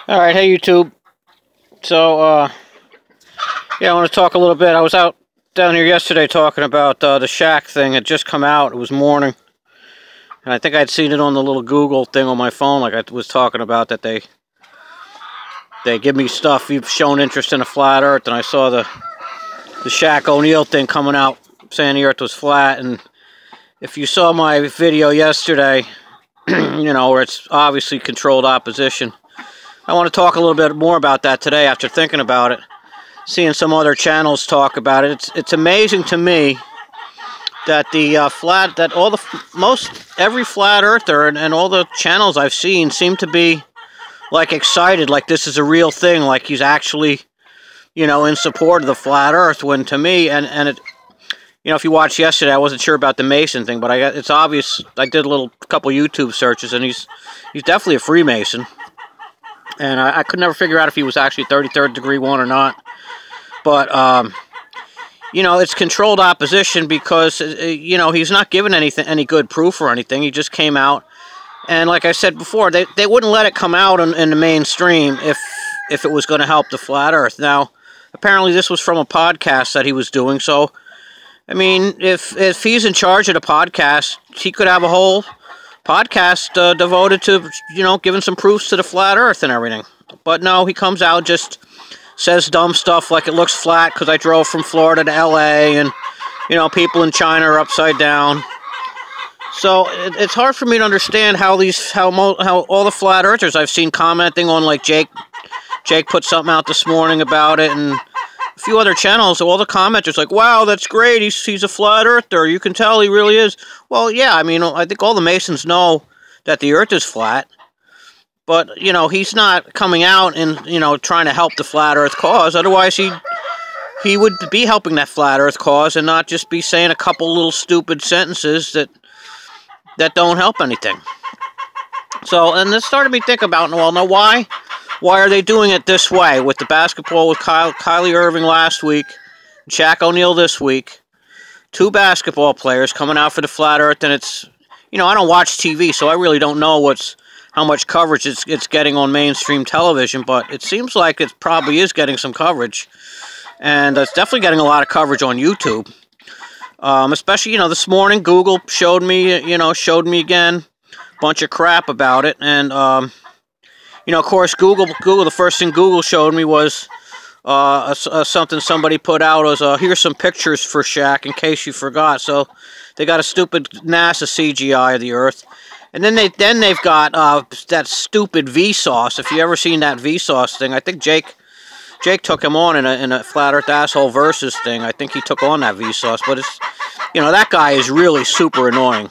All right, hey YouTube. So, yeah, I want to talk a little bit. I was out down here yesterday talking about the Shaq thing. It just come out. It was morning, and I think I'd seen it on the little Google thing on my phone. Like I was talking about that they give me stuff. You've shown interest in a flat Earth, and I saw the Shaq O'Neal thing coming out saying the Earth was flat. And if you saw my video yesterday, you know, where it's obviously controlled opposition. I want to talk a little bit more about that today after thinking about it, seeing some other channels talk about it. It's amazing to me that every flat earther and all the channels I've seen seem to be like excited, like this is a real thing, like he's actually, you know, in support of the flat Earth. When to me, and it, you know, if you watched yesterday, I wasn't sure about the Mason thing, but it's obvious. I did a couple YouTube searches, and he's definitely a Freemason. And I could never figure out if he was actually 33rd degree one or not. But, you know, it's controlled opposition because, you know, he's not given any good proof or anything. He just came out. And like I said before, they wouldn't let it come out in the mainstream if it was going to help the flat Earth. Now, apparently this was from a podcast that he was doing. So, I mean, if he's in charge of the podcast, he could have a whole podcast devoted to, you know, giving some proofs to the flat Earth and everything. But no, he comes out, just says dumb stuff like it looks flat because I drove from Florida to LA, and, you know, people in China are upside down. So it's hard for me to understand how all the flat earthers I've seen commenting on, like Jake put something out this morning about it, and a few other channels, all the commenters like, wow, that's great, he's a flat earther, you can tell he really is. Well, yeah, I mean, I think all the Masons know that the Earth is flat, but, you know, he's not coming out and, you know, trying to help the flat Earth cause. Otherwise, he would be helping that flat Earth cause and not just be saying a couple little stupid sentences that don't help anything. So, and this started me thinking about, well, now why are they doing it this way with the basketball with Kylie Irving last week, Shaq O'Neal this week? Two basketball players coming out for the flat Earth, and it's, you know, I don't watch TV, so I really don't know how much coverage it's getting on mainstream television, but it seems like it probably is getting some coverage, and it's definitely getting a lot of coverage on YouTube. Especially, you know, this morning Google showed me again a bunch of crap about it, and you know, of course, Google. The first thing Google showed me was something somebody put out was here's some pictures for Shaq in case you forgot. So they got a stupid NASA CGI of the Earth, and then they've got that stupid Vsauce. If you ever seen that Vsauce thing, I think Jake took him on in a flat Earth asshole versus thing. I think he took on that Vsauce, but it's, you know, that guy is really super annoying.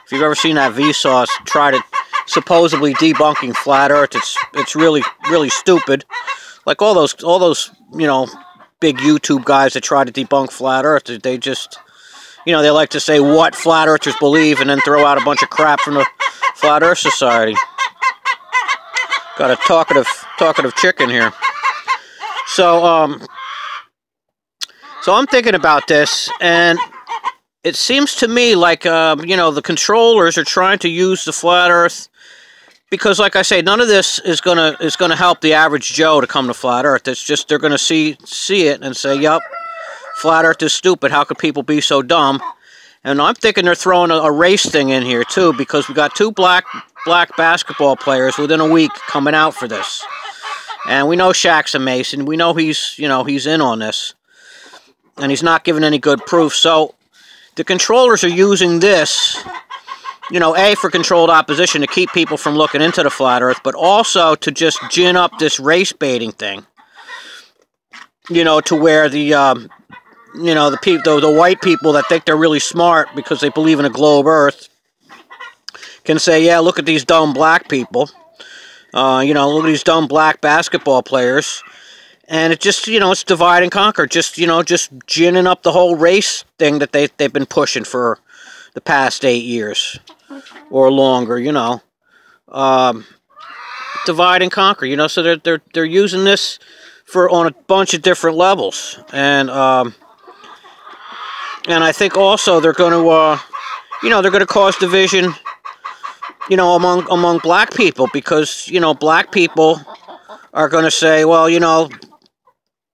If you've ever seen that Vsauce try to supposedly debunking flat Earth, it's really, really stupid. Like all those you know, big YouTube guys that try to debunk flat Earth, they just, you know, they like to say what flat earthers believe and then throw out a bunch of crap from the Flat Earth Society. Got a talkative chicken here. So I'm thinking about this, and it seems to me like, you know, the controllers are trying to use the flat Earth because, like I say, none of this is gonna help the average Joe to come to flat Earth. It's just they're gonna see it and say, "Yup, flat Earth is stupid. How could people be so dumb?" And I'm thinking they're throwing a race thing in here too, because we got two black basketball players within a week coming out for this, and we know Shaq's a Mason. We know he's in on this, and he's not giving any good proof. So the controllers are using this, you know, A, for controlled opposition to keep people from looking into the flat Earth, but also to just gin up this race baiting thing, you know, to where the, you know, the white people that think they're really smart because they believe in a globe Earth can say, yeah, look at these dumb black people, you know, look at these dumb black basketball players. And it just, you know, it's divide and conquer. Just, you know, just ginning up the whole race thing that they've been pushing for the past 8 years or longer, you know. Divide and conquer, you know. So they're using this on a bunch of different levels. And I think also they're going to, you know, they're going to cause division, you know, among black people, because, you know, black people are going to say, well, you know,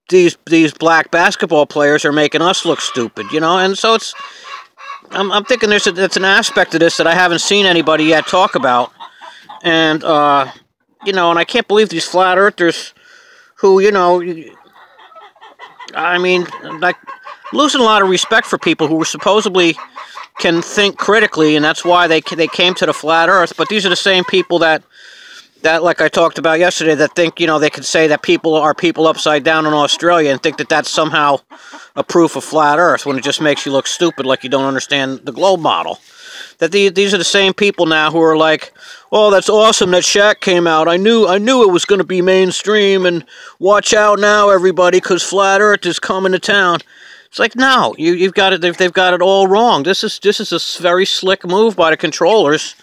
these black basketball players are making us look stupid, you know, and so I'm thinking that's an aspect of this that I haven't seen anybody yet talk about, and you know, and I can't believe these flat earthers who, you know, I mean, like, losing a lot of respect for people who were supposedly can think critically, and that's why they came to the flat earth. But these are the same people that like I talked about yesterday, that think, you know, they could say that people are people upside down in Australia and think that that's somehow a proof of flat earth, when it just makes you look stupid, like you don't understand the globe model. That these are the same people now who are like, oh, that's awesome that Shaq came out. I knew it was going to be mainstream, and watch out now, everybody, because flat earth is coming to town. It's like, no, you've got it. They've got it all wrong. This is a very slick move by the controllers,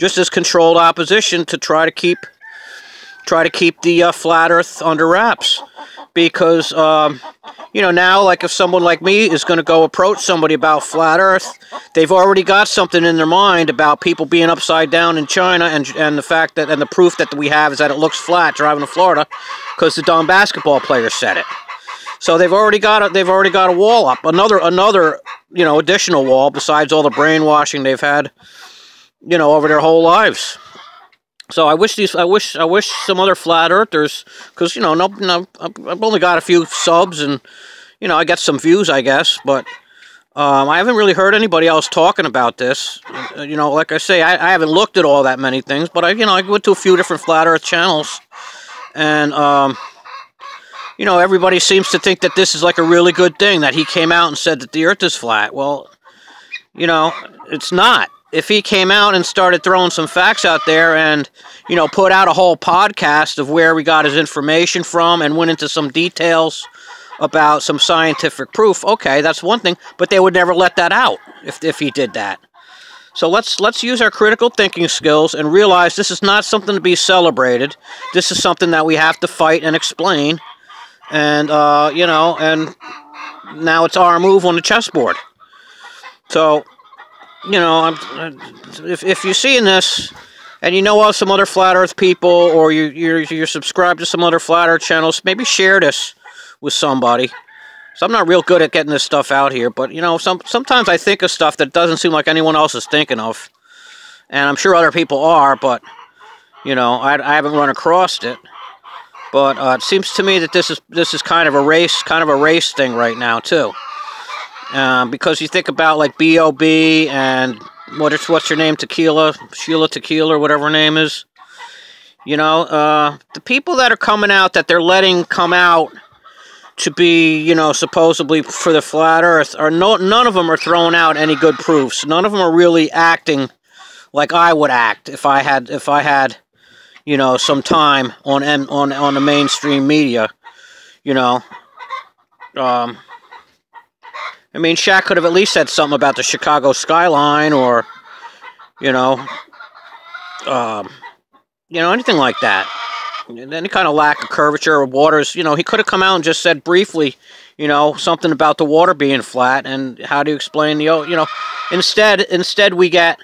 just as controlled opposition, to try to keep the flat earth under wraps. Because you know, now, like, if someone like me is going to go approach somebody about flat earth, they've already got something in their mind about people being upside down in China, and the fact that, and the proof that we have is that it looks flat driving to Florida because the dumb basketball player said it. So they've already got a wall up, another you know, additional wall besides all the brainwashing they've had, you know, over their whole lives. So I wish some other flat earthers, because, you know, no, I've only got a few subs, and, you know, I get some views, I guess, but I haven't really heard anybody else talking about this. You know, like I say, I haven't looked at all that many things, but I went to a few different flat earth channels, and you know, everybody seems to think that this is like a really good thing, that he came out and said that the earth is flat. Well, you know, it's not. If he came out and started throwing some facts out there and, you know, put out a whole podcast of where we got his information from and went into some details about some scientific proof, okay, that's one thing, but they would never let that out if he did that. So let's use our critical thinking skills and realize this is not something to be celebrated. This is something that we have to fight and explain. And, you know, and now it's our move on the chessboard. So, you know, if you're seeing this, and you know of some other flat earth people, or you're subscribed to some other flat earth channels, maybe share this with somebody. So I'm not real good at getting this stuff out here, but, you know, sometimes I think of stuff that doesn't seem like anyone else is thinking of. And I'm sure other people are, but, you know, I haven't run across it. But it seems to me that this is kind of a race thing right now too, because you think about like B.O.B. and what's her name, Sheila Tequila, or whatever her name is. You know, the people that are coming out, that they're letting come out to be, you know, supposedly for the flat earth, none of them are throwing out any good proofs. None of them are really acting like I would act if I had, you know, some time on the mainstream media, you know. I mean, Shaq could have at least said something about the Chicago skyline, or, you know, anything like that. Any kind of lack of curvature or waters, you know, he could have come out and just said briefly, you know, something about the water being flat, and how do you explain the, you know, instead we get,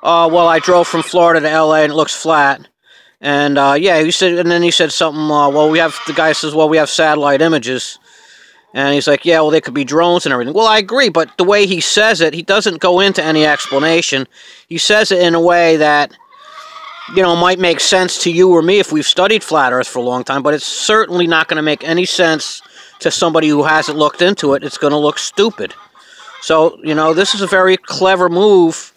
well, I drove from Florida to L.A. and it looks flat. And, yeah, he said, and then he said something, well, the guy says, well, we have satellite images. And he's like, yeah, well, they could be drones and everything. Well, I agree, but the way he says it, he doesn't go into any explanation. He says it in a way that, you know, might make sense to you or me if we've studied flat earth for a long time, but it's certainly not going to make any sense to somebody who hasn't looked into it. It's going to look stupid. So, you know, this is a very clever move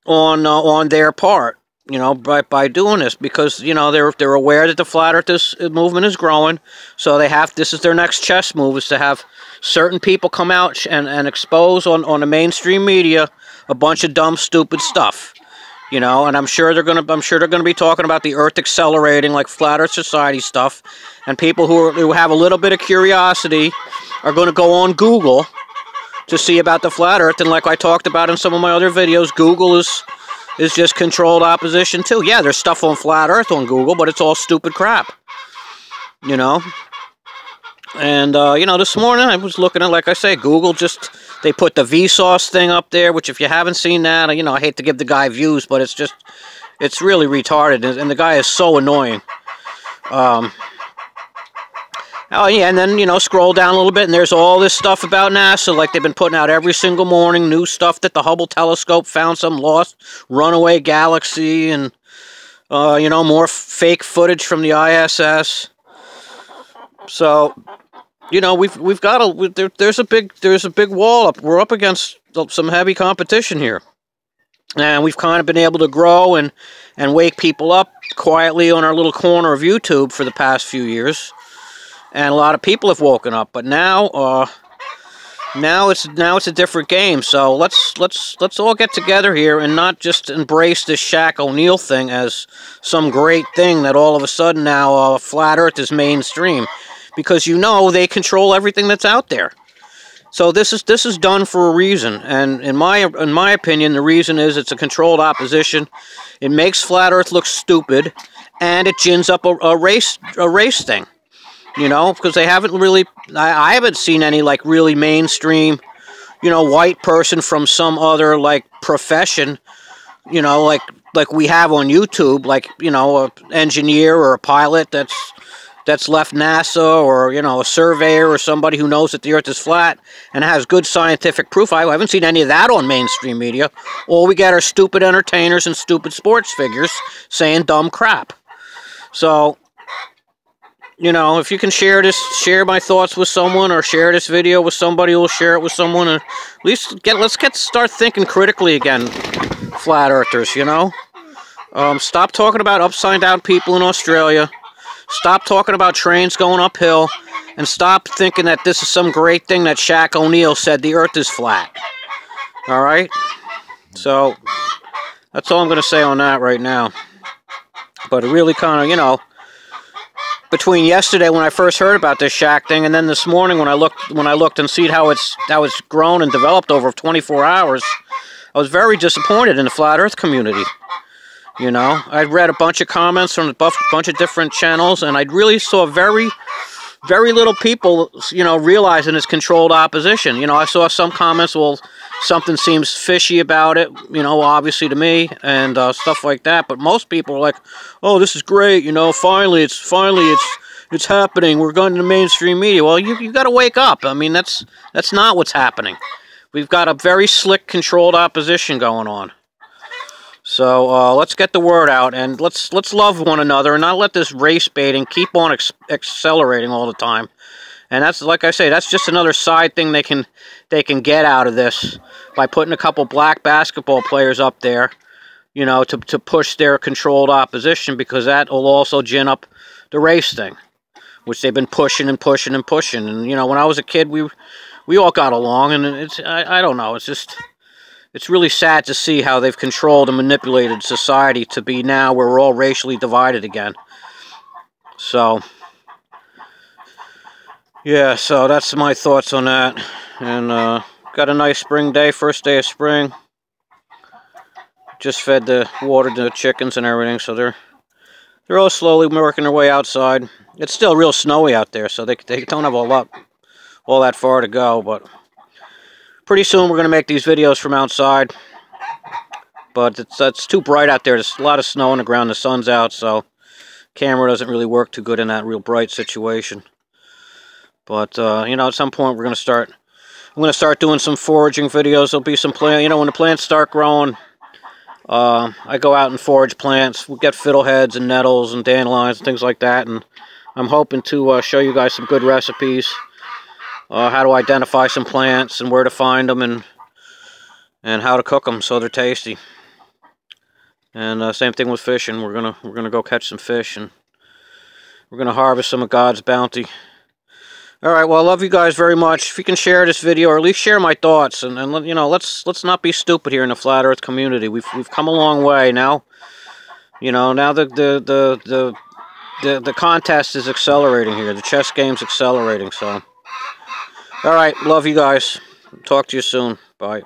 on their part. You know, by doing this, because, you know, they're aware that the flat earth movement is growing, so this is their next chess move, is to have certain people come out and expose on the mainstream media a bunch of dumb, stupid stuff. You know, and I'm sure they're gonna be talking about the Earth accelerating, like Flat Earth Society stuff, and people who have a little bit of curiosity are going to go on Google to see about the flat Earth, and like I talked about in some of my other videos, Google is just controlled opposition too. Yeah, there's stuff on flat earth on Google, but it's all stupid crap. You know? And, you know, this morning I was looking at, like I say, Google they put the Vsauce thing up there, which if you haven't seen that, you know, I hate to give the guy views, but it's really retarded, and the guy is so annoying. Oh, yeah, and then, you know, scroll down a little bit, and there's all this stuff about NASA, like they've been putting out every single morning, new stuff that the Hubble telescope found some lost runaway galaxy, and, you know, more fake footage from the ISS. So, you know, we've got there's a big wall up. We're up against some heavy competition here. And we've kind of been able to grow and wake people up quietly on our little corner of YouTube for the past few years. And a lot of people have woken up, but now it's a different game. So let's all get together here and not just embrace this Shaq O'Neal thing as some great thing that all of a sudden now flat Earth is mainstream, because you know they control everything that's out there. So this is done for a reason, and in my opinion, the reason is it's a controlled opposition. It makes flat Earth look stupid, and it gins up a race thing. You know, because they haven't really, I haven't seen any, like, really mainstream, you know, white person from some other, like, profession, you know, like we have on YouTube, like, you know, an engineer or a pilot that's left NASA, or, you know, a surveyor or somebody who knows that the Earth is flat and has good scientific proof. I haven't seen any of that on mainstream media. All we get are stupid entertainers and stupid sports figures saying dumb crap. So, you know, if you can share my thoughts with someone, or share this video with somebody who will share it with someone, and at least start thinking critically again, flat earthers, you know? Stop talking about upside down people in Australia. Stop talking about trains going uphill, and stop thinking that this is some great thing that Shaq O'Neal said the Earth is flat. All right? So, that's all I'm going to say on that right now. But it really kind of, you know, between yesterday when I first heard about this Shaq thing, and then this morning when I looked and see how it's grown and developed over 24 hours, I was very disappointed in the flat Earth community. You know, I read a bunch of comments from a bunch of different channels, and I really saw very little people, you know, realizing it's controlled opposition. You know, I saw some comments, well, something seems fishy about it, you know, obviously to me, and stuff like that. But most people are like, oh, this is great, you know, finally it's happening. We're going to the mainstream media. Well, you got to wake up. I mean, that's not what's happening. We've got a very slick, controlled opposition going on. So let's get the word out, and let's love one another, and not let this race baiting keep on accelerating all the time. And that's, like I say, that's just another side thing they can get out of this by putting a couple black basketball players up there, you know, to push their controlled opposition, because that will also gin up the race thing, which they've been pushing and pushing and pushing. And you know, when I was a kid, we all got along, and I don't know, it's really sad to see how they've controlled and manipulated society to be now where we're all racially divided again. So, yeah, so that's my thoughts on that. And got a nice spring day, first day of spring. Just fed the water to the chickens and everything, so they're all slowly working their way outside. It's still real snowy out there, so they don't have all that far to go, but pretty soon we're going to make these videos from outside. But it's too bright out there. There's a lot of snow on the ground. The sun's out, so camera doesn't really work too good in that real bright situation. But you know, at some point I'm going to start doing some foraging videos. There'll be some plant, you know, when the plants start growing, I go out and forage plants. We get fiddleheads and nettles and dandelions and things like that, and I'm hoping to show you guys some good recipes. How to identify some plants and where to find them, and how to cook them so they're tasty. And same thing with fishing. We're gonna go catch some fish, and we're gonna harvest some of God's bounty. All right. Well, I love you guys very much. If you can share this video, or at least share my thoughts, and you know, let's not be stupid here in the flat Earth community. We've come a long way now. You know, now the contest is accelerating here. The chess game's accelerating. So. All right, love you guys. Talk to you soon. Bye.